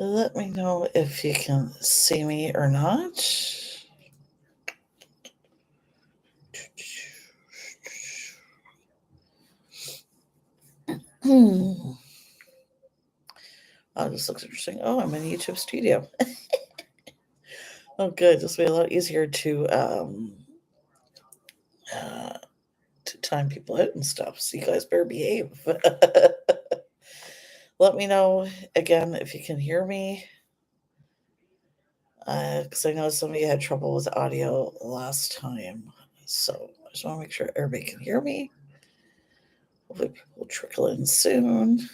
Let me know if you can see me or not. Oh, this looks interesting. Oh, I'm in YouTube studio. Oh, good. This will be a lot easier uh, to time people out and stuff. So you guys better behave. Let me know again if you can hear me. Because I know some of you had trouble with audio last time. So I just want to make sure everybody can hear me. Hopefully people will trickle in soon.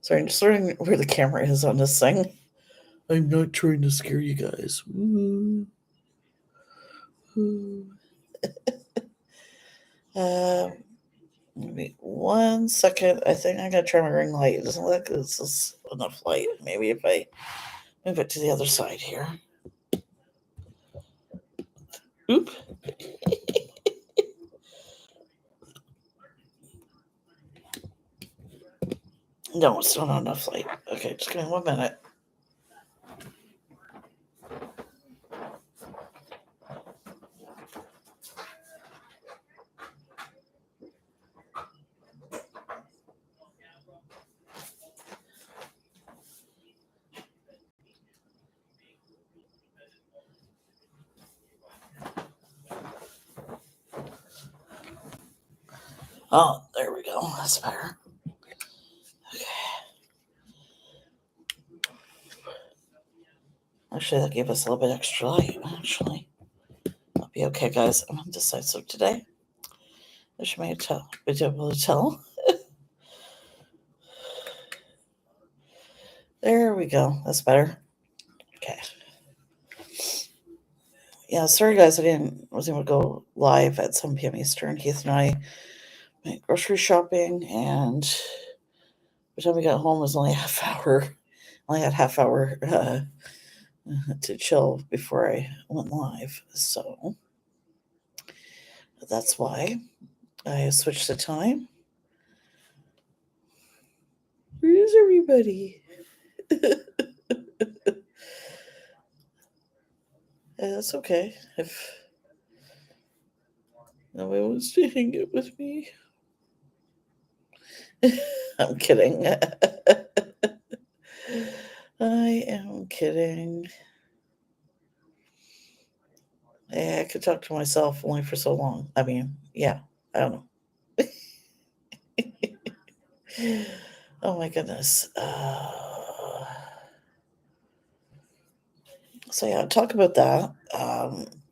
Sorry, I'm just learning where the camera is on this thing. I'm not trying to scare you guys. Maybe 1 second. I think I'm gonna try my ring light. It doesn't look like this is enough light. Maybe if I move it to the other side here. Oop. No, it's still not enough light. Okay, just give me 1 minute. Oh, there we go. That's better. Okay. Actually, that gave us a little bit extra light, actually. I'll be okay, guys. I'm indecisive today. As you may be able to tell. There we go. That's better. Okay. Yeah, sorry guys, wasn't able to go live at 7 p.m. Eastern. Keith and I went grocery shopping, and by the time we got home, it was only a half hour. Only had half hour to chill before I went live. So that's why I switched the time. Where is everybody? That's okay. If nobody wants to hang out with me. I'm kidding. I am kidding. Yeah, I could talk to myself only for so long. I mean, yeah, I don't know. Oh my goodness. So yeah, talk about that.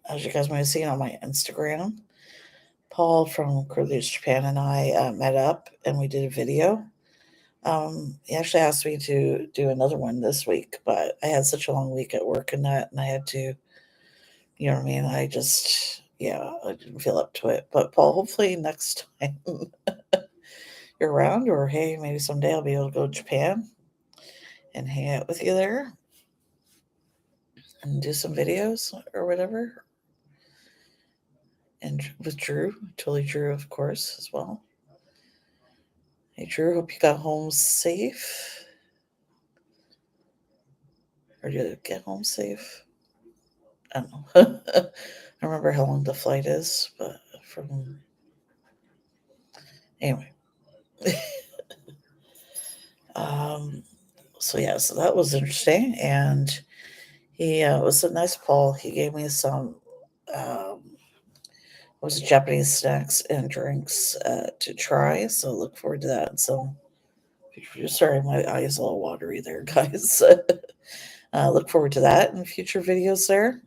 As you guys might have seen on my Instagram, Paul from Cruise Japan and I met up and we did a video. He actually asked me to do another one this week, but I had such a long week at work and that, and I had to, you know what I mean? I didn't feel up to it. But Paul, hopefully next time you're around, or hey, maybe someday I'll be able to go to Japan and hang out with you there and do some videos or whatever. And with Drew, totally Drew, of course, as well. Hey, Drew, hope you got home safe. Or did you get home safe? I don't know. I remember how long the flight is, but from anyway. So that was interesting, and he was a nice Paul. He gave me some was Japanese snacks and drinks to try. So look forward to that. So sorry, my eyes a little watery there, guys. Look forward to that in future videos there.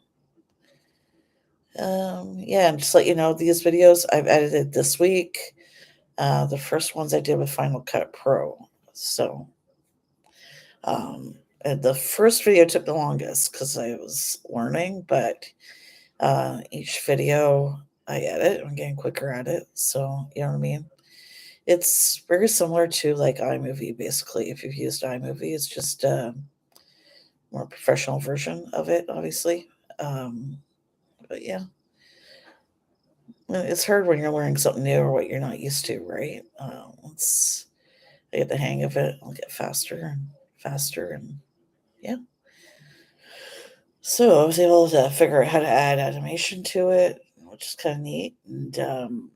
Yeah, and just let you know, these videos I've edited this week. The first ones I did with Final Cut Pro. So, and the first video took the longest because I was learning, but each video I edit, I'm getting quicker at it. So, you know what I mean? It's very similar to like iMovie, basically. If you've used iMovie, it's just a more professional version of it, obviously. But yeah, it's hard when you're learning something new or what you're not used to, right? I get the hang of it. I'll get faster and faster, and yeah. So I was able to figure out how to add animation to it, which is kind of neat. And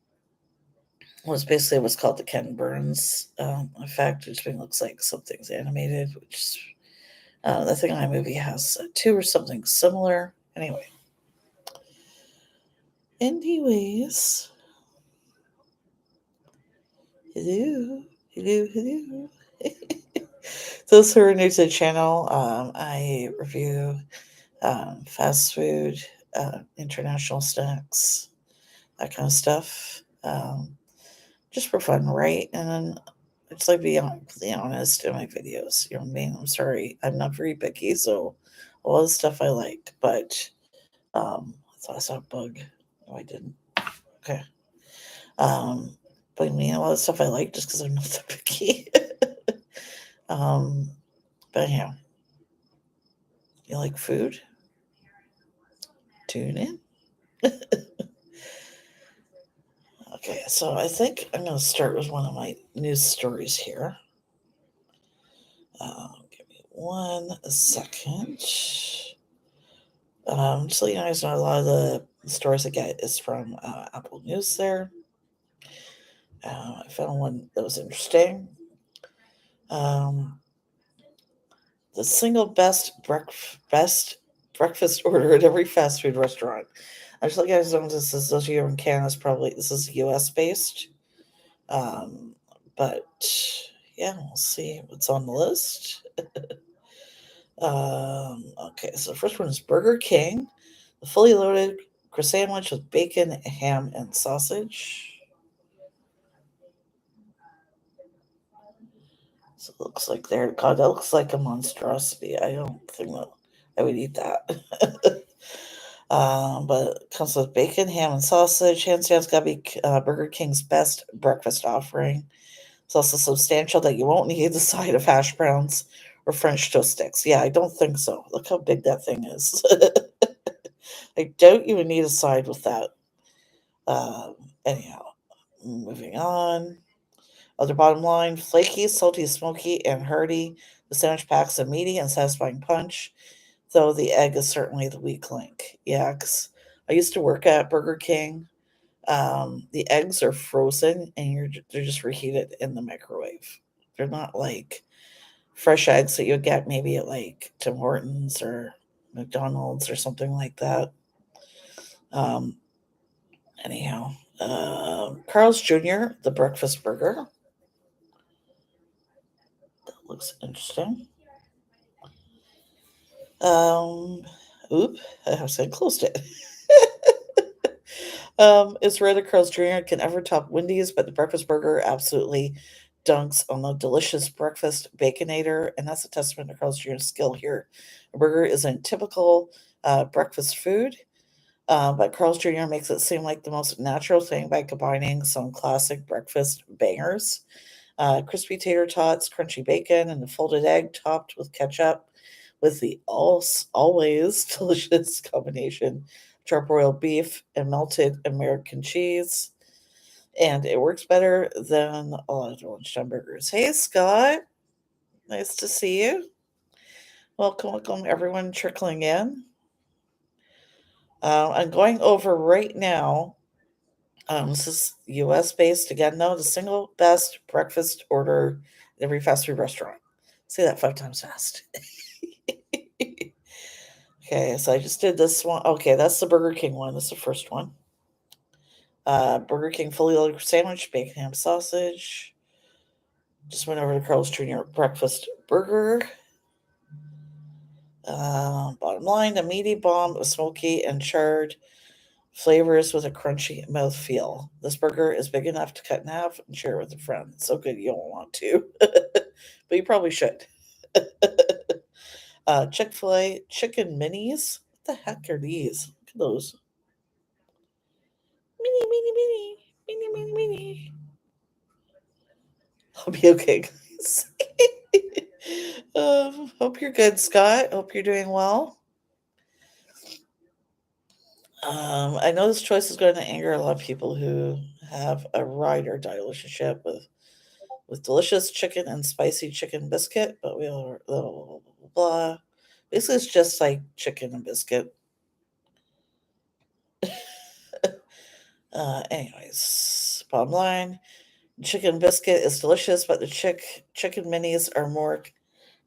was basically what's called the Ken Burns effect, which looks like something's animated, which the thing on iMovie has two or something similar. Anyways, hello. Those who are new to the channel, I review fast food, international snacks, that kind of stuff. Just for fun, right? And then I just like to be completely honest in my videos. You know what I mean? I'm sorry, I'm not very picky, so a lot of stuff I like, but I thought I saw a bug. No, I didn't. Okay. Um, but I mean, a lot of stuff I like just because I'm not that picky. um, but anyhow, you like food? Tune in. Okay, so I think I'm going to start with one of my news stories here. Give me 1 second. Just so you guys know, a lot of the stories I get is from Apple News there. I found one that was interesting. The single best breakfast order at every fast food restaurant. I just like you guys know this is those of you in Canada, this is US based. Um, but yeah, we'll see what's on the list. Okay, so the first one is Burger King, the fully loaded croissant sandwich with bacon, ham, and sausage. So it looks like God, that looks like a monstrosity. I don't think that I would eat that. But it comes with bacon, ham, and sausage. Hands down, it's got to be Burger King's best breakfast offering. It's also substantial that you won't need the side of hash browns or French toast sticks. Yeah, I don't think so. Look how big that thing is. I doubt you would need a side with that. Anyhow, moving on. Other bottom line, flaky, salty, smoky, and hearty. The sandwich packs a meaty and satisfying punch, though the egg is certainly the weak link. Yeah, because I used to work at Burger King. The eggs are frozen and they're just reheated in the microwave. They're not like fresh eggs that you'll get maybe at like Tim Hortons or McDonald's or something like that. Um, anyhow, Carl's Jr., the breakfast burger. That looks interesting. Um, oop, I have to closed it. It's rare that Carl's Jr. can ever top Wendy's, but the breakfast burger absolutely dunks on the delicious breakfast baconator, and that's a testament to Carl's Jr.'s skill here. A burger isn't typical breakfast food, but Carl's Jr. makes it seem like the most natural thing by combining some classic breakfast bangers. Crispy tater tots, crunchy bacon, and a folded egg topped with ketchup with the always delicious combination charbroiled beef and melted American cheese. And it works better than a lot of lunchtime burgers. Hey, Scott. Nice to see you. Welcome, everyone trickling in. I'm going over right now. This is US based again, though. The single best breakfast order at every fast food restaurant. Say that 5 times fast. Okay, so I just did this one. Okay, that's the Burger King one. That's the first one. Burger King fully loaded sandwich, bacon, ham, sausage. Just went over to Carl's Jr. breakfast burger. Bottom line, a meaty bomb of smoky and charred flavors with a crunchy mouthfeel. This burger is big enough to cut in half and share with a friend. It's so good you don't want to, but you probably should. Chick-fil-A chicken minis. What the heck are these? Look at those. Mini. I'll be okay, guys. Hope you're good, Scott. Hope you're doing well. I know this choice is going to anger a lot of people who have a ride or die relationship with with delicious chicken and spicy chicken biscuit, but we are blah, blah, blah, blah, blah. Basically, it's just like chicken and biscuit. Anyways, bottom line, chicken biscuit is delicious, but the chicken minis are more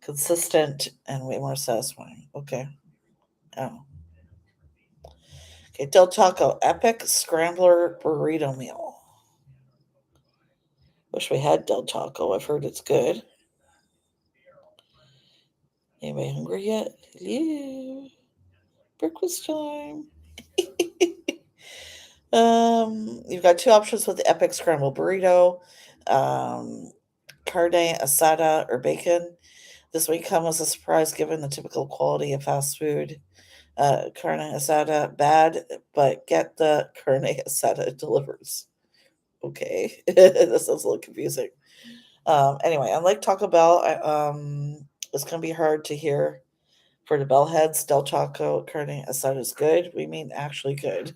consistent and way more satisfying. Okay. Oh. Okay, Del Taco Epic Scrambler Burrito Meal. Wish we had Del Taco. I've heard it's good. Anybody hungry yet? Hello. Breakfast time. You've got two options with the Epic Scramble Burrito. Carne asada or bacon. This may come as a surprise given the typical quality of fast food. Carne asada, bad, but get the carne asada it delivers. Okay, that sounds a little confusing. Anyway, unlike Taco Bell, it's going to be hard to hear for the bellheads. Del Taco carne asada is good. We mean actually good.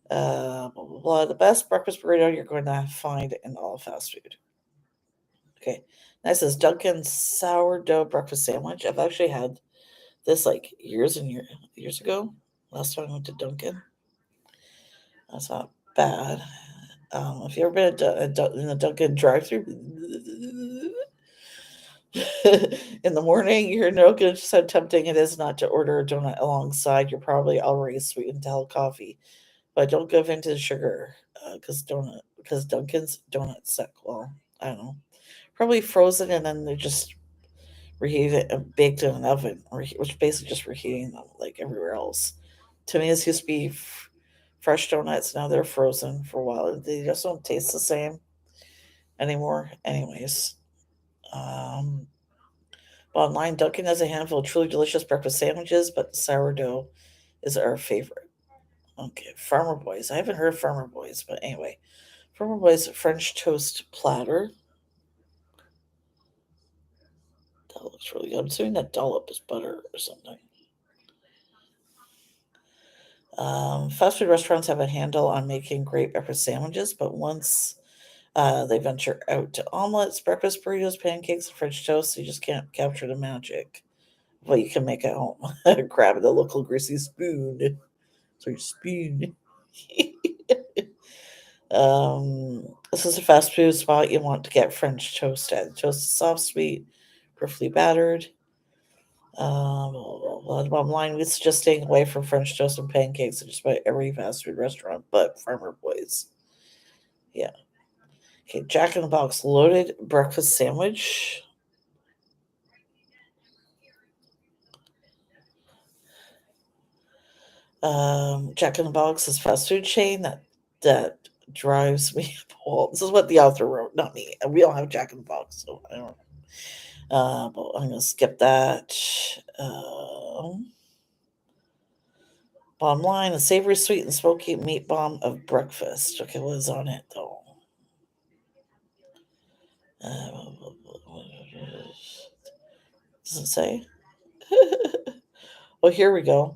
Blah, blah, blah. The best breakfast burrito you're going to find in all fast food. Okay. Next is Dunkin sourdough breakfast sandwich. I've actually had this like years and years ago. Last time I went to Dunkin. That's not bad. If you ever been in the Dunkin drive-through in the morning, you're no good. Just how tempting it is not to order a donut alongside. You're probably already sweetened to hell coffee, but don't give in to the sugar because Dunkin's donuts suck. Well, I don't know, probably frozen and then they're just reheated and baked in an oven, which basically just reheating them like everywhere else. To me, this used to be fresh donuts. Now they're frozen for a while. They just don't taste the same anymore. Anyways, um, bottom line, Dunkin' has a handful of truly delicious breakfast sandwiches, but the sourdough is our favorite. Okay, Farmer Boys. I haven't heard of Farmer Boys, but anyway, Farmer Boys French toast platter. That looks really good. I'm assuming that dollop is butter or something. Fast food restaurants have a handle on making great breakfast sandwiches, but once they venture out to omelets, breakfast burritos, pancakes, and French toast, you just can't capture the magic of what you can make at home. Grab the local greasy spoon. Sorry, spoon. This is a fast food spot you want to get French toast at. Toast is soft, sweet, perfectly battered. The bottom line, we suggest staying away from French toast and pancakes at just about every fast food restaurant, but Farmer Boys. Yeah. Okay, Jack in the Box loaded breakfast sandwich. Jack in the Box is a fast food chain that drives me. Well, this is what the author wrote, not me. And we don't have Jack in the Box, so I don't know. But I'm gonna skip that. Bottom line: a savory, sweet, and smoky meat bomb of breakfast. Okay, what is on it though? Does it say? Well, here we go.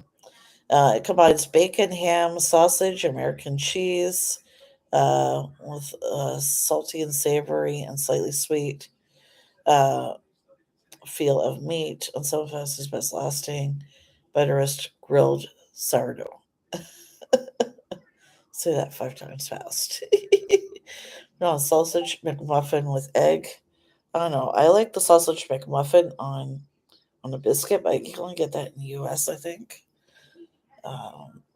It combines bacon, ham, sausage, American cheese, with salty and savory and slightly sweet uh, feel of meat. And some of us is best lasting, butterest grilled sourdough. Say that 5 times fast. No, sausage McMuffin with egg. I don't know. I like the sausage McMuffin on the biscuit, but you can only get that in the U.S. I think.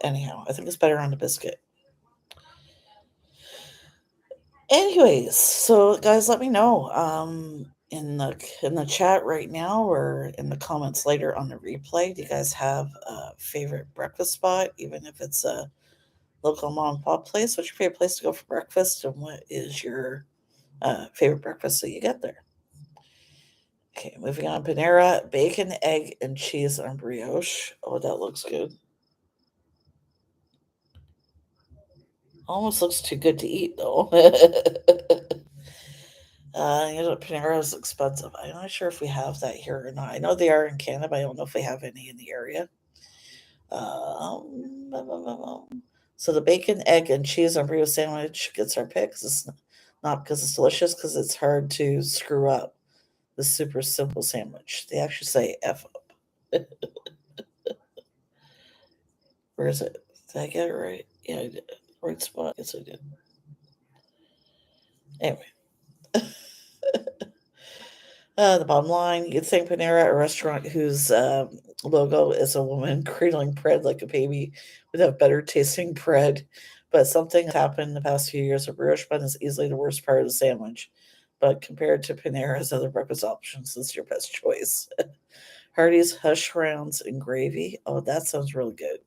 Anyhow, I think it's better on the biscuit. Anyways, so guys, let me know in the chat right now or in the comments later on the replay. Do you guys have a favorite breakfast spot, even if it's a local mom and pop place? What's your favorite place to go for breakfast, and what is your favorite breakfast that you get there? Okay, moving on. Panera bacon, egg, and cheese on brioche. Oh, that looks good. Almost looks too good to eat though. Panera is expensive. I'm not sure if we have that here or not. I know they are in Canada, but I don't know if we have any in the area. Um, so the bacon, egg, and cheese on burrito sandwich gets our pick. This Not because it's delicious, because it's hard to screw up the super simple sandwich. They actually say F up. Where is it? Did I get it right? Yeah, I did. Right spot. Yes, I did. Anyway. The bottom line, you'd think Panera, a restaurant whose logo is a woman cradling bread like a baby, would have better tasting bread. But something has happened in the past few years. A brioche bun is easily the worst part of the sandwich. But compared to Panera's other breakfast options, it's your best choice. Hardee's hush rounds and gravy. Oh, that sounds really good.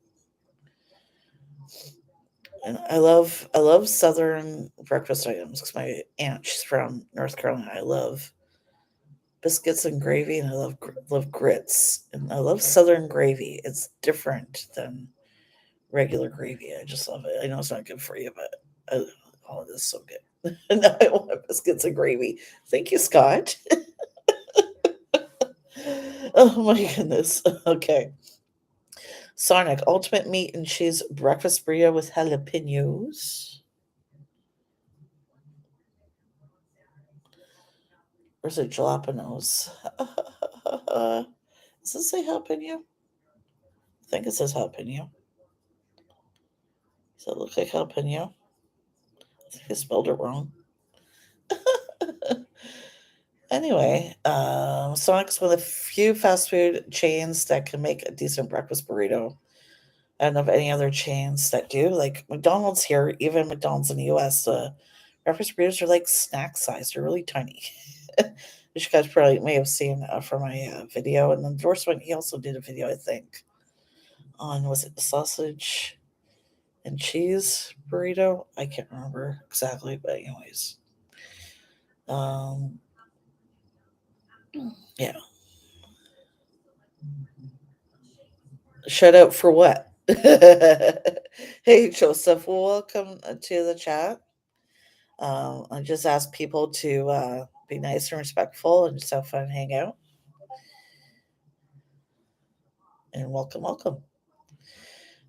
And I love Southern breakfast items because my aunt, she's from North Carolina. I love biscuits and gravy, and I love grits, and I love Southern gravy. It's different than regular gravy. I just love it. I know it's not good for you, but oh, this is so good. Now I want biscuits and gravy. Thank you, Scott. Oh my goodness. Okay. Sonic Ultimate Meat and Cheese Breakfast Burrito with jalapenos. Or is it jalapenos? Does it say jalapeno? I think it says jalapeno. Does it look like jalapeno? I think I spelled it wrong. Anyway, Sonic's one of the few fast food chains that can make a decent breakfast burrito. I don't know of any other chains that do. Like McDonald's here, even McDonald's in the US, breakfast burritos are like snack size. They're really tiny. Which you guys probably may have seen from my video. And then endorsement, he also did a video, I think, on, was it the sausage and cheese burrito? I can't remember exactly, but anyways. Um, yeah. Shout out for what? Hey, Joseph, welcome to the chat. I just ask people to be nice and respectful and just have fun and hang out. And welcome, welcome.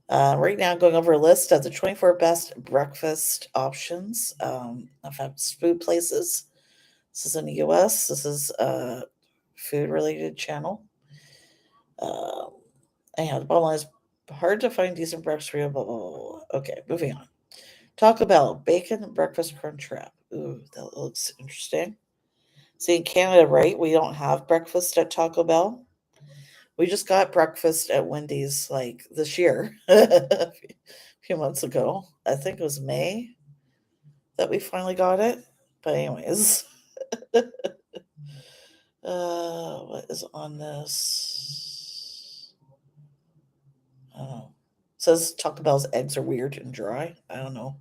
Right now, I'm going over a list of the 24 best breakfast options of fast food places. This is in the US. This is a food related channel. Um, Anyhow, the bottom line is hard to find decent breakfast for you. Blah, blah, blah, blah. Okay, moving on. Taco Bell bacon breakfast crunch wrap. Ooh, that looks interesting. See, in Canada, right? We don't have breakfast at Taco Bell. We just got breakfast at Wendy's like this year, a few months ago. I think it was May that we finally got it. But anyways, what is on this? I don't know. It says Taco Bell's eggs are weird and dry. I don't know.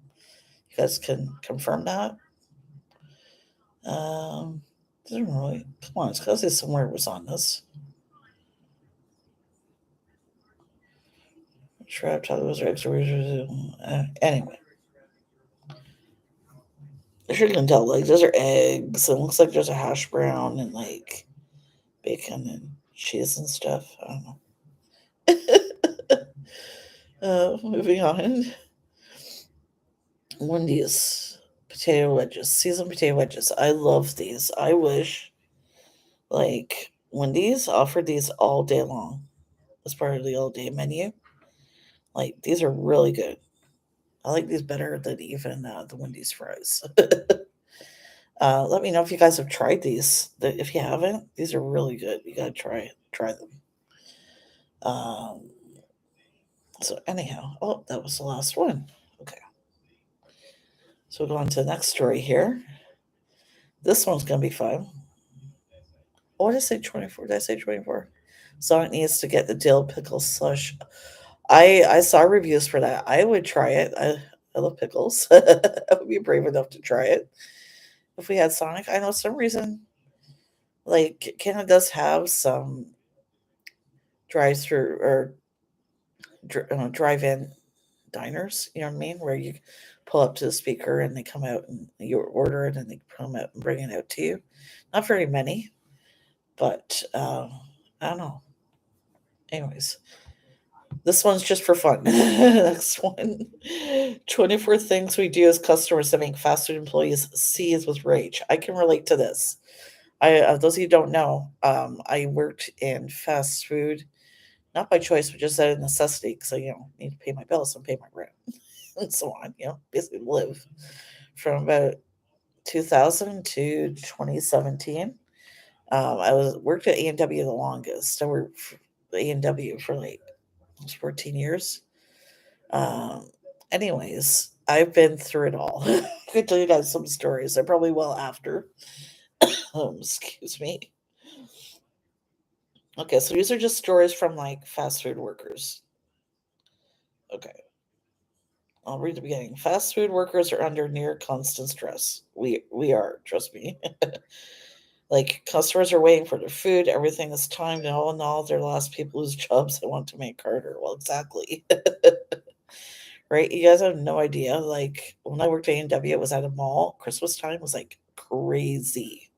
You guys can confirm that. Doesn't really. Come on, it's got to say somewhere it was on this. Trap Taco Bell's eggs are weird. Anyway, I sure can tell. Like those are eggs. It looks like there's a hash brown and like bacon and cheese and stuff. I don't know. Moving on. Wendy's potato wedges, seasoned potato wedges. I love these. I wish like Wendy's offered these all day long as part of the all day menu. Like these are really good. I like these better than even the Wendy's fries. Let me know if you guys have tried these. If you haven't, these are really good. You gotta try them. Um, so anyhow, oh, that was the last one. Okay, so we'll go on to the next story here. This one's gonna be fun. Oh, did I say 24? Did I say 24? So it needs to get the dill pickle slush. I saw reviews for that. I would try it. I love pickles. I would be brave enough to try it if we had Sonic. I know some reason like Canada does have some drive through or drive in diners. You know what I mean? Where you pull up to the speaker and they come out and you order it and they come out and bring it out to you. Not very many, but I don't know. Anyways, This one's just for fun. Next one. 24 things we do as customers that make fast food employees seize with rage. I can relate to this. Those of you who don't know, I worked in fast food, not by choice, but just out of necessity, because I, need to pay my bills and pay my rent and so on. Basically live from about 2000 to 2017. I worked at A&W the longest. I worked for A&W for like 14 years. Um, Anyways, I've been through it all. I could tell you guys some stories. I probably will after. Excuse me. Okay, so these are just stories from like fast food workers. Okay, I'll read the beginning. Fast food workers are under near constant stress. We are, trust me. Like customers are waiting for their food, everything is timed, and all in all, they're the last people whose jobs they want to make harder. Well, exactly. Right? You guys have no idea. Like when I worked at A&W, it was at a mall. Christmas time was like crazy.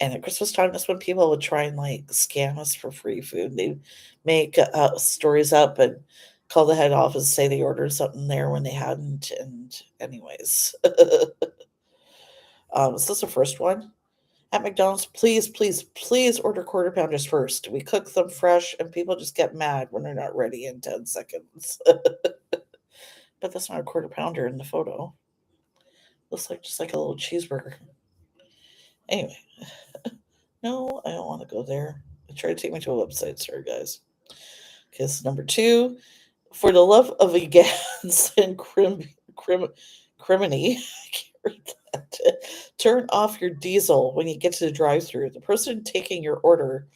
And at Christmas time, that's when people would try and like scam us for free food. They'd make stories up and call the head office, say they ordered something there when they hadn't. And anyways, so that's the first one. At McDonald's, please, please, please order quarter pounders first. We cook them fresh, and people just get mad when they're not ready in 10 seconds. But that's not a quarter pounder in the photo. Looks like just like a little cheeseburger. Anyway, no, I don't want to go there. Try to take me to a website, sorry guys. Because number 2, for the love of vegans and criminy, I can't read that. Turn off your diesel when you get to the drive-thru. The person taking your order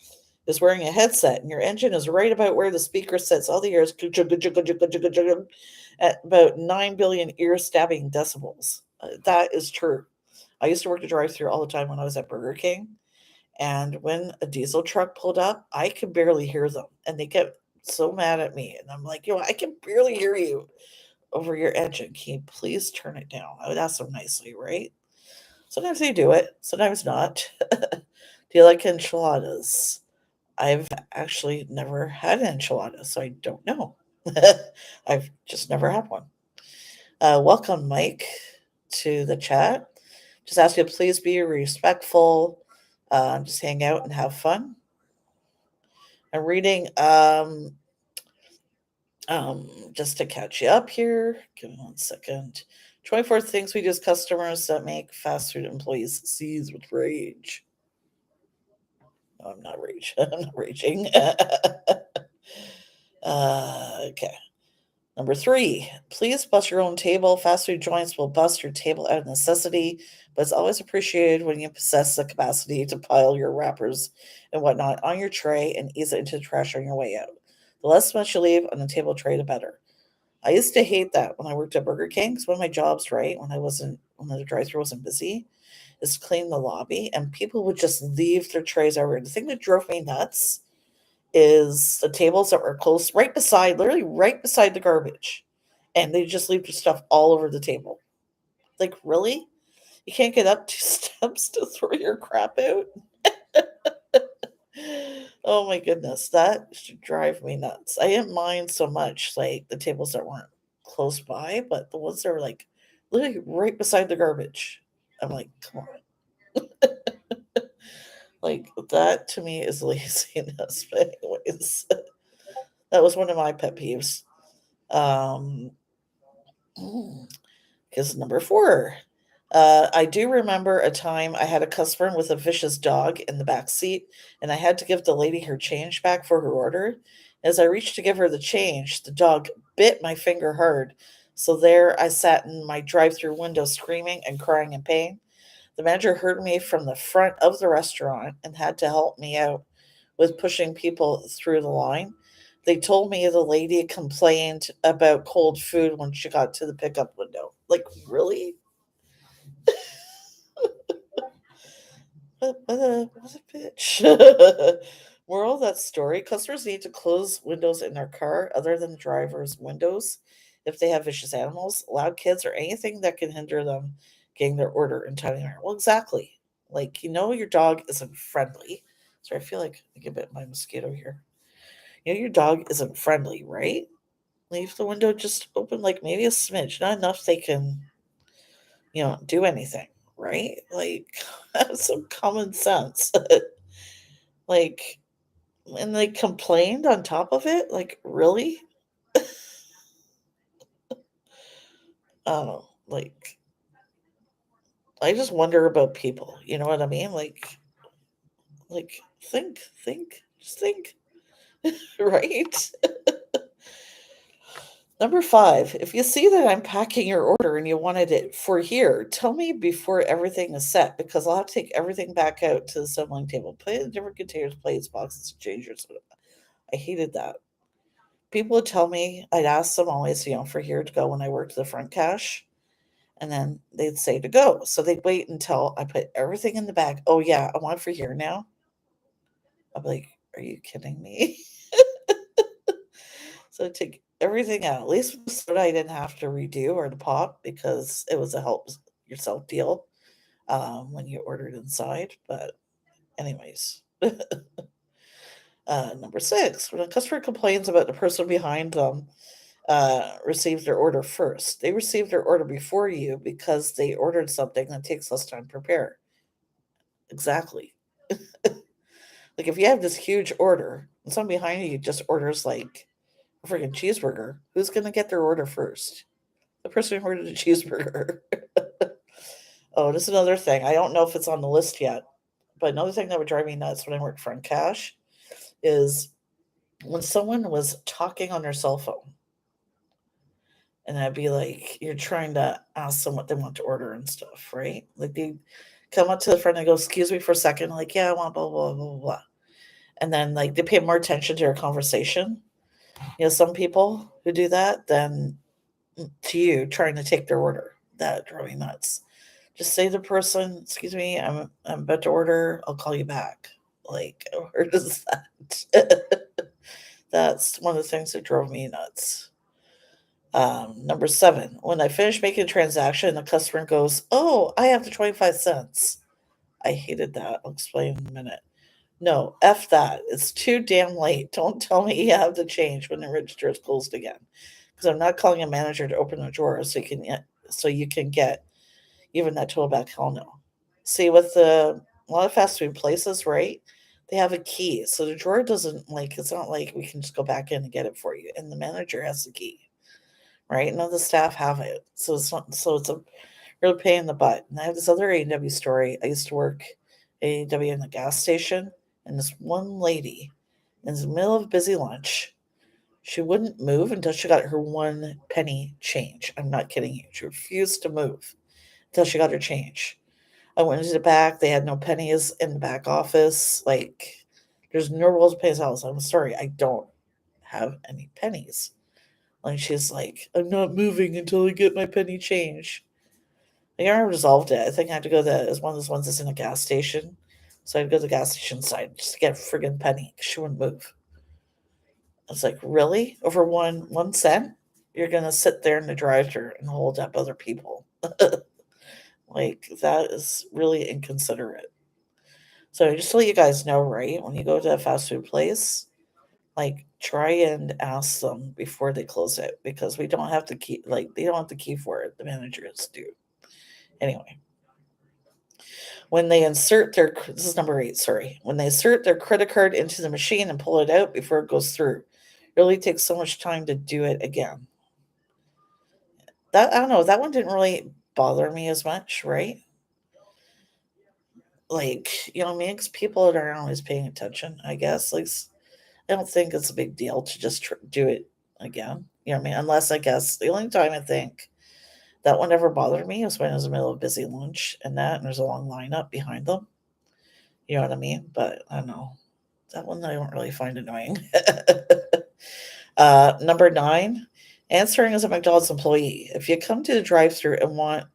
is wearing a headset, and your engine is right about where the speaker sits. All the air is at about 9 billion ear-stabbing decibels. That is true. I used to work the drive-thru all the time when I was at Burger King, and when a diesel truck pulled up, I could barely hear them, and they kept so mad at me. And I'm like, I can barely hear you over your engine. Can you please turn it down? I would ask them nicely, right? Sometimes they do it, sometimes not. Do you like enchiladas? I've actually never had an enchilada, so I don't know. I've just never had one. Welcome, Mike, to the chat. Just ask you to please be respectful. Just hang out and have fun. I'm reading just to catch you up here. Give me 1 second. 24 things we do as customers that make fast food employees seize with rage. No, I'm not rage. I'm not raging. Okay. Number 3, please bust your own table. Fast food joints will bust your table out of necessity, but it's always appreciated when you possess the capacity to pile your wrappers and whatnot on your tray and ease it into the trash on your way out. The less mess you leave on the table tray, the better. I used to hate that when I worked at Burger King. It's one of my jobs, right? When the drive-thru wasn't busy, is to clean the lobby, and people would just leave their trays everywhere. The thing that drove me nuts is the tables that were close, literally right beside the garbage, and they just leave their stuff all over the table. Like, really? You can't get up 2 steps to throw your crap out? Oh my goodness, that should drive me nuts. I didn't mind so much like the tables that weren't close by, but the ones that were like literally right beside the garbage. I'm like, come on. Like that to me is laziness. But anyways, that was one of my pet peeves. Um, Because number 4, I do remember a time I had a customer with a vicious dog in the back seat, and I had to give the lady her change back for her order. As I reached to give her the change, the dog bit my finger hard. So there I sat in my drive-through window screaming and crying in pain. The manager heard me from the front of the restaurant and had to help me out with pushing people through the line. They told me the lady complained about cold food when she got to the pickup window. Like, really? What a bitch. Moral of that story, customers need to close windows in their car other than driver's windows if they have vicious animals, loud kids, or anything that can hinder them getting their order in timely manner. Well, exactly. Like, your dog isn't friendly. So I feel like I get bit by a mosquito here. Your dog isn't friendly, right? Leave the window just open, like maybe a smidge, not enough they can, do anything, right? Like, have some common sense. Like, and they complained on top of it? Like, really? Like, I just wonder about people. You know what I mean? Like, just think, right? Number 5, if you see that I'm packing your order and you wanted it for here, tell me before everything is set because I'll have to take everything back out to the assembling table, put it in different containers, plates, boxes, changers. I hated that. People would tell me, I'd ask them always, for here to go when I worked the front cash, and then they'd say to go. So they'd wait until I put everything in the bag. Oh, yeah, I want it for here now. I'm like, are you kidding me? So I take everything out. At least with the soda, I didn't have to redo or the pop because it was a help yourself deal when you ordered inside. But, anyways, number 6, when a customer complains about the person behind them received their order first, they received their order before you because they ordered something that takes less time to prepare. Exactly. Like if you have this huge order and someone behind you just orders like a freaking cheeseburger, who's going to get their order first? The person who ordered a cheeseburger. Oh, this is another thing. I don't know if it's on the list yet, but another thing that would drive me nuts when I worked front cash is when someone was talking on their cell phone. And I'd be like, you're trying to ask them what they want to order and stuff, right? Like they come up to the front and go, excuse me for a second, like, yeah, I want blah, blah, blah, blah, blah. And then like they pay more attention to your conversation. Some people who do that than to you trying to take their order. That drove me nuts. Just say to the person, excuse me, I'm about to order, I'll call you back. Like, where does that that's one of the things that drove me nuts. Number 7, when I finish making a transaction, the customer goes, oh, I have the 25 cents. I hated that. I'll explain in a minute. No, F that. It's too damn late. Don't tell me you have to change when the register is closed again. Because I'm not calling a manager to open a drawer so you can get even that total back. Hell no. See, with a lot of fast food places, right? They have a key. So the drawer doesn't it's not like we can just go back in and get it for you. And the manager has the key. Right? None of the staff have it. So it's a real pain in the butt. And I have this other A&W story. I used to work A&W in the gas station, and this one lady in the middle of busy lunch, she wouldn't move until she got her 1 penny change. I'm not kidding you. She refused to move until she got her change. I went into the back. They had no pennies in the back office. Like, there's no rolls of pennies house. I'm sorry, I don't have any pennies. Like she's like, I'm not moving until I get my penny change. Like I resolved it. I think I had to go to as one of those ones that's in a gas station. So I'd go to the gas station side just to get a friggin' penny. She wouldn't move. I was like, really? Over 1 cent? You're gonna sit there in the drive-thru and hold up other people. Like that is really inconsiderate. So just to let you guys know, right? When you go to a fast food place, like try and ask them before they close it because we don't have the key. Like they don't have the key for it. The managers do. Anyway, when they insert their this is number 8. Sorry, when they insert their credit card into the machine and pull it out before it goes through, it really takes so much time to do it again. That I don't know. That one didn't really bother me as much, right? Like what I mean, because people aren't always paying attention. I guess I don't think it's a big deal to just do it again. You know what I mean? Unless I guess the only time I think that one ever bothered me was when I was in the middle of busy lunch and there's a long lineup behind them. You know what I mean? But I don't know. That one I don't really find annoying. Number 9, answering as a McDonald's employee. If you come to the drive-thru and want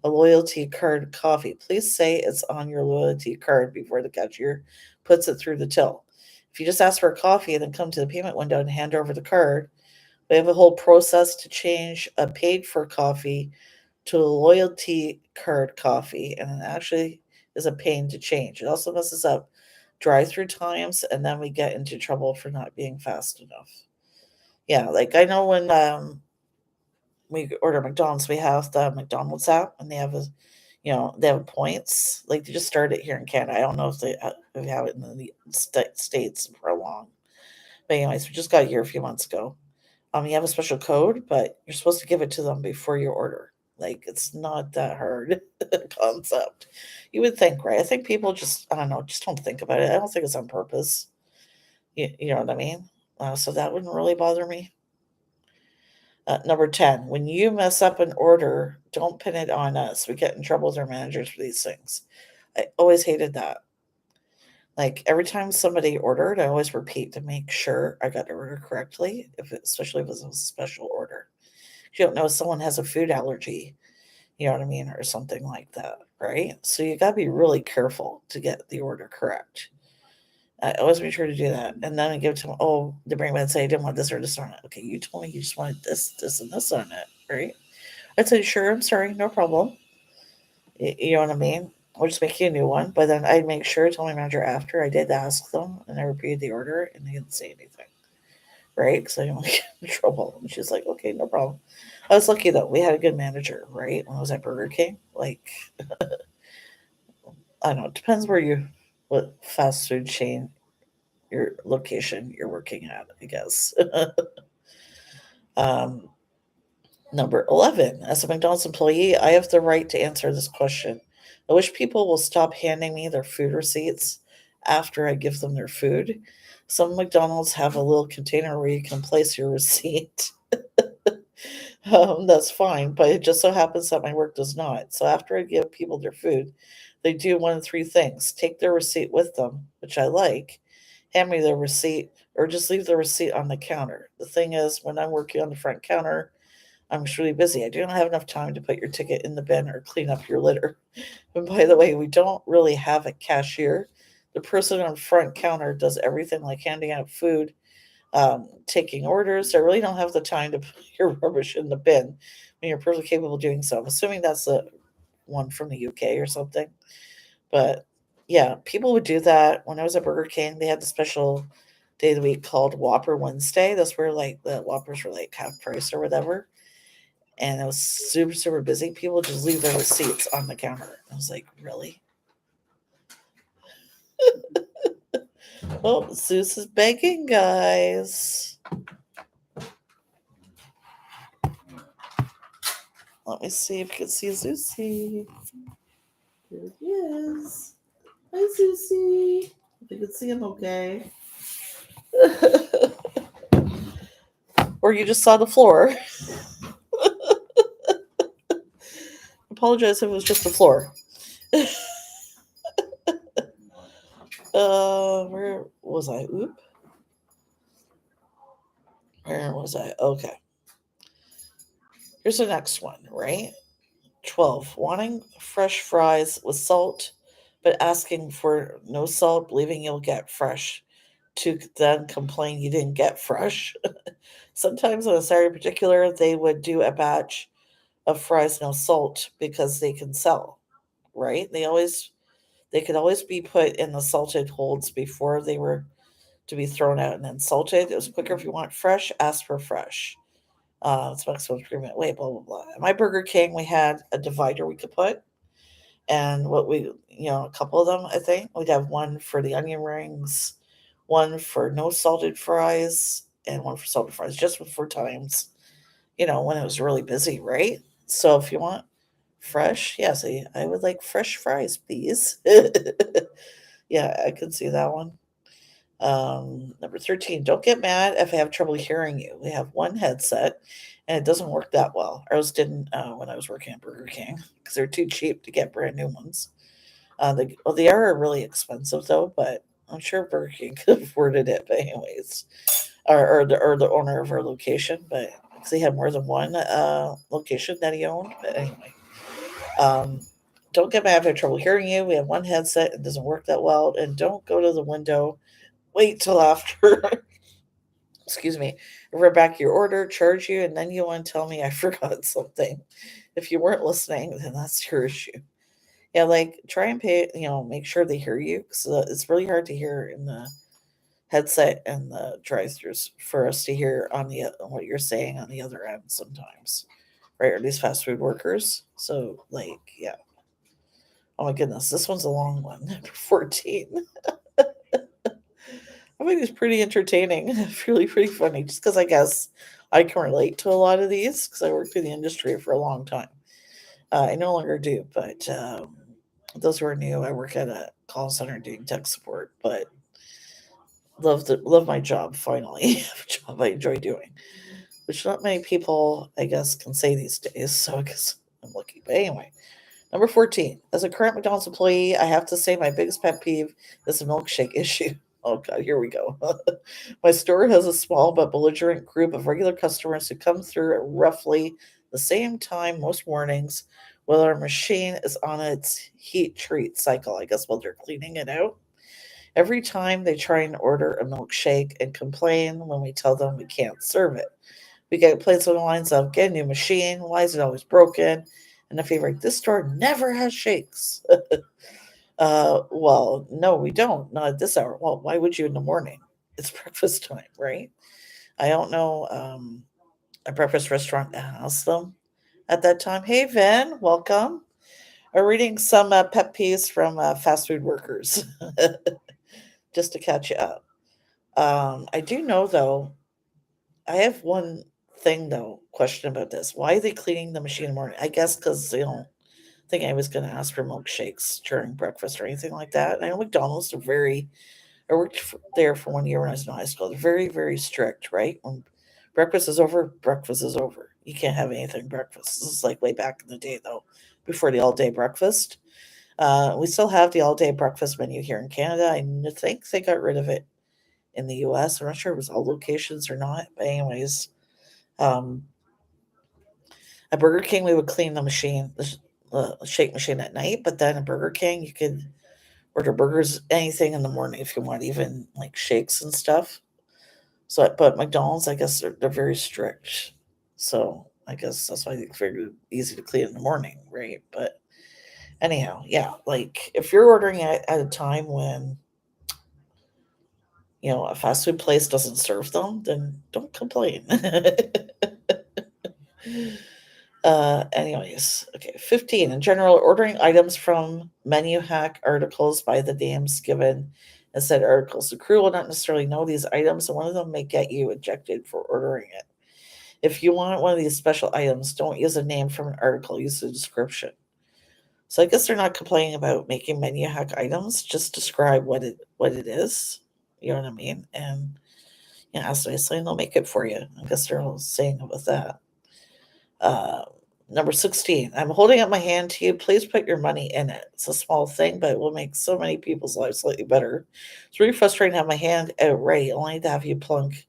a loyalty card coffee, please say it's on your loyalty card before the cashier puts it through the till. If you just ask for a coffee and then come to the payment window and hand over the card, we have a whole process to change a paid for coffee to a loyalty card coffee, and it actually is a pain to change. It also messes up drive-through times, and then we get into trouble for not being fast enough. Yeah, like I know when we order McDonald's, we have the McDonald's app, and they have they have points. Like they just started here in Canada. I don't know if they have it in the states for long. But anyways, we just got it here a few months ago. You have a special code, but you're supposed to give it to them before you order. Like it's not that hard concept. You would think, right? I think people just I don't know, just don't think about it. I don't think it's on purpose. You know what I mean? So that wouldn't really bother me. Number 10, when you mess up an order, don't pin it on us. We get in trouble with our managers for these things. I always hated that. Like every time somebody ordered, I always repeat to make sure I got the order correctly, especially if it was a special order. You don't know if someone has a food allergy, you know what I mean, or something like that, right? So you got to be really careful to get the order correct. I always make sure to do that. And then I give it to them, oh, they bring me and say, I didn't want this or this on it. Okay, you told me you just wanted this, and this on it, right? I'd say, sure, I'm sorry, no problem. You know what I mean? We'll just make you a new one. But then I'd make sure to tell my manager after I did ask them and I repeated the order and they didn't say anything, right? Because I didn't want to get in trouble. And she's like, okay, no problem. I was lucky though. We had a good manager, right? When I was at Burger King. Like, I don't know. It depends what fast food chain, your location you're working at, I guess. um, Number 11. As a McDonald's employee, I have the right to answer this question. I wish people will stop handing me their food receipts after I give them their food. Some McDonald's have a little container where you can place your receipt. That's fine, but it just so happens that my work does not. So after I give people their food, they do one of three things: take their receipt with them, which I like, hand me their receipt, or just leave the receipt on the counter. The thing is, when I'm working on the front counter, I'm extremely busy. I do not have enough time to put your ticket in the bin or clean up your litter. And by the way, we don't really have a cashier. The person on front counter does everything like handing out food, taking orders. I really don't have the time to put your rubbish in the bin when you're perfectly capable of doing so. I'm assuming that's the one from the UK or something. But yeah, people would do that. When I was at Burger King, they had the special day of the week called Whopper Wednesday. That's where like the Whoppers were like half price or whatever. And it was super, super busy. People just leave their receipts on the counter. I was like, really? Oh, Zeus is begging, guys. Let me see if you can see Zeusy. Here he is. Hi, Zeusy. If you can see him okay. Or you just saw the floor. Apologize if it was just the floor. Where was I? Oop. Where was I? Okay. Here's the next one, right? 12. Wanting fresh fries with salt, but asking for no salt, believing you'll get fresh, to then complain you didn't get fresh. Sometimes on a Saturday in particular, they would do a batch of fries no salt because they can sell, right? They could always be put in the salted holds before they were to be thrown out and then salted. It was quicker if you want fresh, ask for fresh. It's maximum agreement. Wait, blah blah blah. At my Burger King, we had a divider we could put, and a couple of them. I think we'd have one for the onion rings, one for no salted fries, and one for salted fries, just for times. When it was really busy, right? So if you want fresh, yes, I would like fresh fries, please. Yeah, I could see that one. Number 13, don't get mad if I have trouble hearing you. We have one headset and it doesn't work that well. Ours didn't when I was working at Burger King because they're too cheap to get brand new ones. They are really expensive though, but I'm sure Burger King could have afforded it. But anyways, or the owner of our location, but because he had more than one location that he owned. But anyway, um, don't get mad if I have trouble hearing you. We have one headset; it doesn't work that well, and don't go to the window. Wait till after, excuse me, read back your order, charge you, and then you want to tell me I forgot something. If you weren't listening, then that's your issue. Yeah, like try and pay, make sure they hear you because it's really hard to hear in the headset and the drive-throughs for us to hear on what you're saying on the other end sometimes, right? Or these fast food workers. So, like, yeah. Oh my goodness, this one's a long one. Number 14. I think it's pretty entertaining. It's really pretty funny just because I guess I can relate to a lot of these because I worked in the industry for a long time. I no longer do, but those who are new, I work at a call center doing tech support, but love my job finally. A job I enjoy doing, which not many people, I guess, can say these days. So I guess I'm lucky. But anyway, number 14. As a current McDonald's employee, I have to say my biggest pet peeve is the milkshake issue. Oh God, here we go. My store has a small but belligerent group of regular customers who come through at roughly the same time most mornings while our machine is on its heat treat cycle. I guess while they're cleaning it out. Every time they try and order a milkshake and complain when we tell them we can't serve it. We get complaints on the lines of get a new machine, why is it always broken? And the favorite, this store never has shakes. Well, no, we don't. Not at this hour. Well, why would you in the morning? It's breakfast time, right? I don't know. A breakfast restaurant asked them at that time. Hey, Vin, welcome. I'm reading some pet peeves from fast food workers just to catch you up. I do know though. I have one thing though. Question about this: why are they cleaning the machine in the morning? I guess because they don't think I was going to ask for milkshakes during breakfast or anything like that. I know McDonald's are very. I worked there for 1 year when I was in high school. They're very, very strict, right? When breakfast is over, breakfast is over. You can't have anything breakfast. This is like way back in the day, though, before the all day breakfast. We still have the all day breakfast menu here in Canada. I think they got rid of it in the US. I'm not sure if it was all locations or not. But, anyways, um, at Burger King, we would clean the machine, the shake machine at night. But then at Burger King, you could order burgers, anything in the morning if you want, even like shakes and stuff. So, but McDonald's, I guess they're very strict. So I guess that's why they figured it easy to clean in the morning, right? But anyhow, yeah, like if you're ordering at a time when a fast food place doesn't serve them, then don't complain. Anyways, okay. 15. In general, ordering items from menu hack articles by the names given in said articles. The crew will not necessarily know these items, and one of them may get you ejected for ordering it. If you want one of these special items, don't use a name from an article, use the description. So I guess they're not complaining about making menu hack items, just describe what it is. You know what I mean? And ask nicely and they'll make it for you. I guess they're all saying about that. Uh, Number 16. I'm holding up my hand to you. Please put your money in it. It's a small thing, but it will make so many people's lives slightly better. It's really frustrating to have my hand out ready, only to have you plunk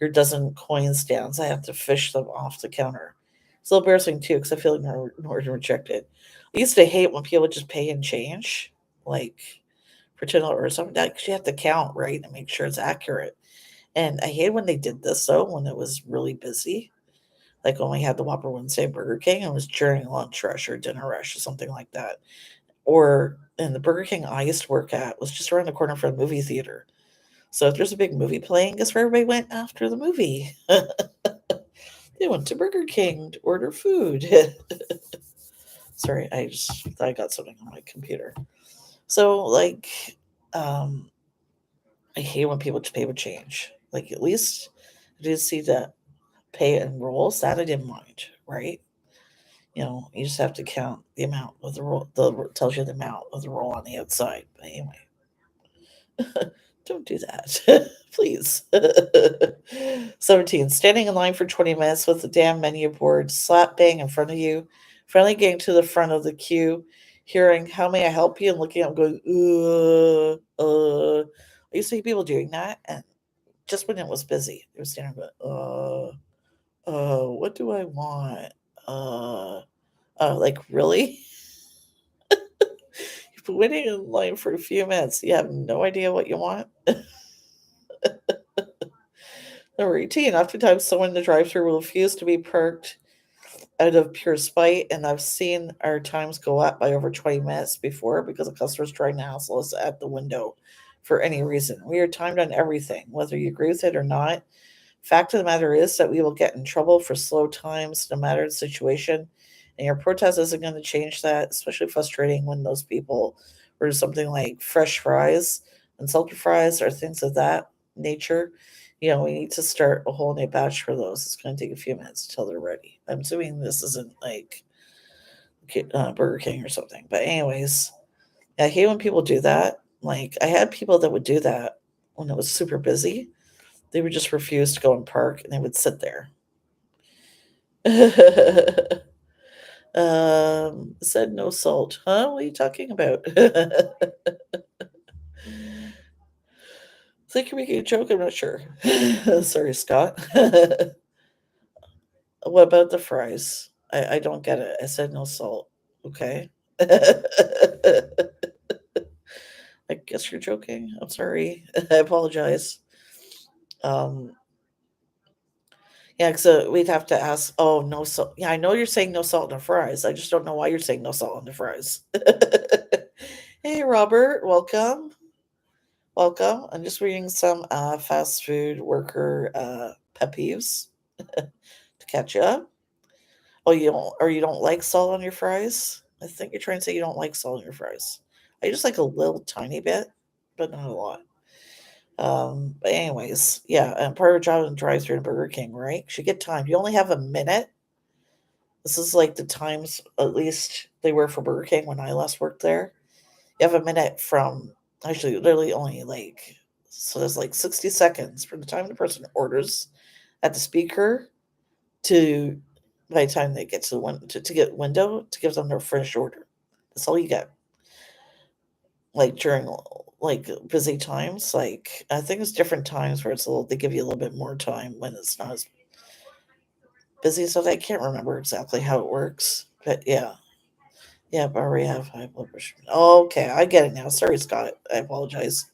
your dozen coins down. So I have to fish them off the counter. It's a little embarrassing too, because I feel ignored and rejected. I used to hate when people would just pay in change, like for $10 or something. Because you have to count, right, and make sure it's accurate. And I hate when they did this though, when it was really busy, like when we had the Whopper Wednesday at Burger King, it was during lunch rush or dinner rush or something like that. Or in the Burger King I used to work at was just around the corner from the movie theater. So if there's a big movie playing, guess where everybody went after the movie? They went to Burger King to order food. Sorry, I just thought I got something on my computer. So like, um, I hate when people just pay with change. Like at least I did see the pay and rolls that I didn't mind, right? You just have to count the amount of the roll. Tells you the amount of the roll on the outside. But anyway, don't do that, please. 17. Standing in line for 20 minutes with the damn menu board slap bang in front of you. Finally getting to the front of the queue, hearing "How may I help you?" and looking up, going, I used to see people doing that, and just when it was busy, they were standing there, what do I want? Like really? You've been waiting in line for a few minutes. You have no idea what you want. Number 18. Oftentimes, someone in the drive-thru will refuse to be parked out of pure spite, and I've seen our times go up by over 20 minutes before because a customer's trying to hassle us at the window for any reason. We are timed on everything, whether you agree with it or not. Fact of the matter is that we will get in trouble for slow times no matter the situation, and your protest isn't going to change that, especially frustrating when those people order something like fresh fries and salted fries or things of that nature. We need to start a whole new batch for those. It's going to take a few minutes until they're ready. I'm assuming this isn't like Burger King or something. But, anyways, I hate when people do that. Like, I had people that would do that when it was super busy. They would just refuse to go and park and they would sit there. Said no salt. Huh? What are you talking about? Think you're making a joke? I'm not sure. Sorry, Scott. What about the fries? I don't get it. I said no salt. Okay. I guess you're joking. I'm sorry. I apologize. Um, yeah, so we'd have to ask, oh, no salt. Yeah, I know you're saying no salt in the fries. I just don't know why you're saying no salt in the fries. Hey, Robert, welcome. Welcome. I'm just reading some fast food worker pet peeves to catch you up. Oh, you don't like salt on your fries? I think you're trying to say you don't like salt on your fries. I just like a little tiny bit, but not a lot. But anyways, yeah, and part of your job in drive-through in Burger King, right? You get time. You only have a minute. This is like the times, at least they were for Burger King when I last worked there. You have a minute from actually literally only like so there's like 60 seconds from the time the person orders at the speaker to by the time they get to the to get window to give them their finished order. That's all you get. Like during like busy times, like I think it's different times where it's a little they give you a little bit more time when it's not as busy. So I can't remember exactly how it works, but yeah. Yeah, but I already have high blood pressure. Okay, I get it now. Sorry, Scott. I apologize.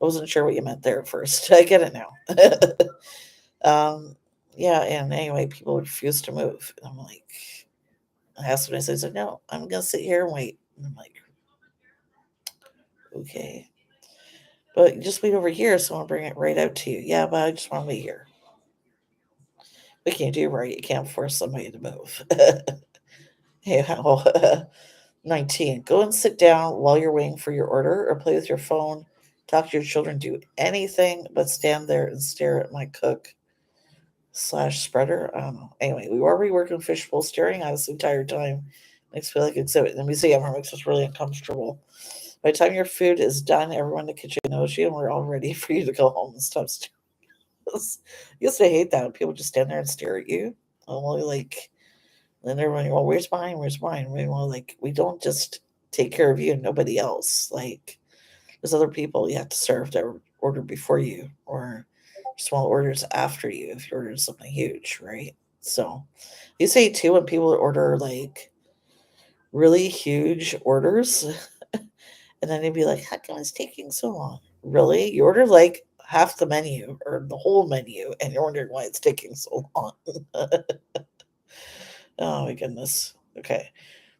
I wasn't sure what you meant there at first. I get it now. um, yeah, and anyway, people would refuse to move. And I'm like, I asked what I said. He's like, no, I'm going to sit here and wait. And I'm like, okay. But just wait over here, so I'll bring it right out to you. Yeah, but I just want to wait here. We can't do right. You can't force somebody to move. Yeah, 19. Go and sit down while you're waiting for your order or play with your phone. Talk to your children. Do anything but stand there and stare at my cook slash spreader. I don't know. Anyway, we were working fishbowl staring at us the entire time. Makes me feel like exhibit. The museum makes us really uncomfortable. By the time your food is done, everyone in the kitchen knows you and we're all ready for you to go home and stop staring. I used to hate that when people just stand there and stare at you. I'm only like, and everyone, well, where's mine? Where's mine? Well, like, we don't just take care of you and nobody else. Like, there's other people you have to serve that order before you or small orders after you if you order something huge, right? So you say too when people order like really huge orders and then they'd be like, how come it's taking so long? Really? You order like half the menu or the whole menu and you're wondering why it's taking so long. Oh my goodness. Okay.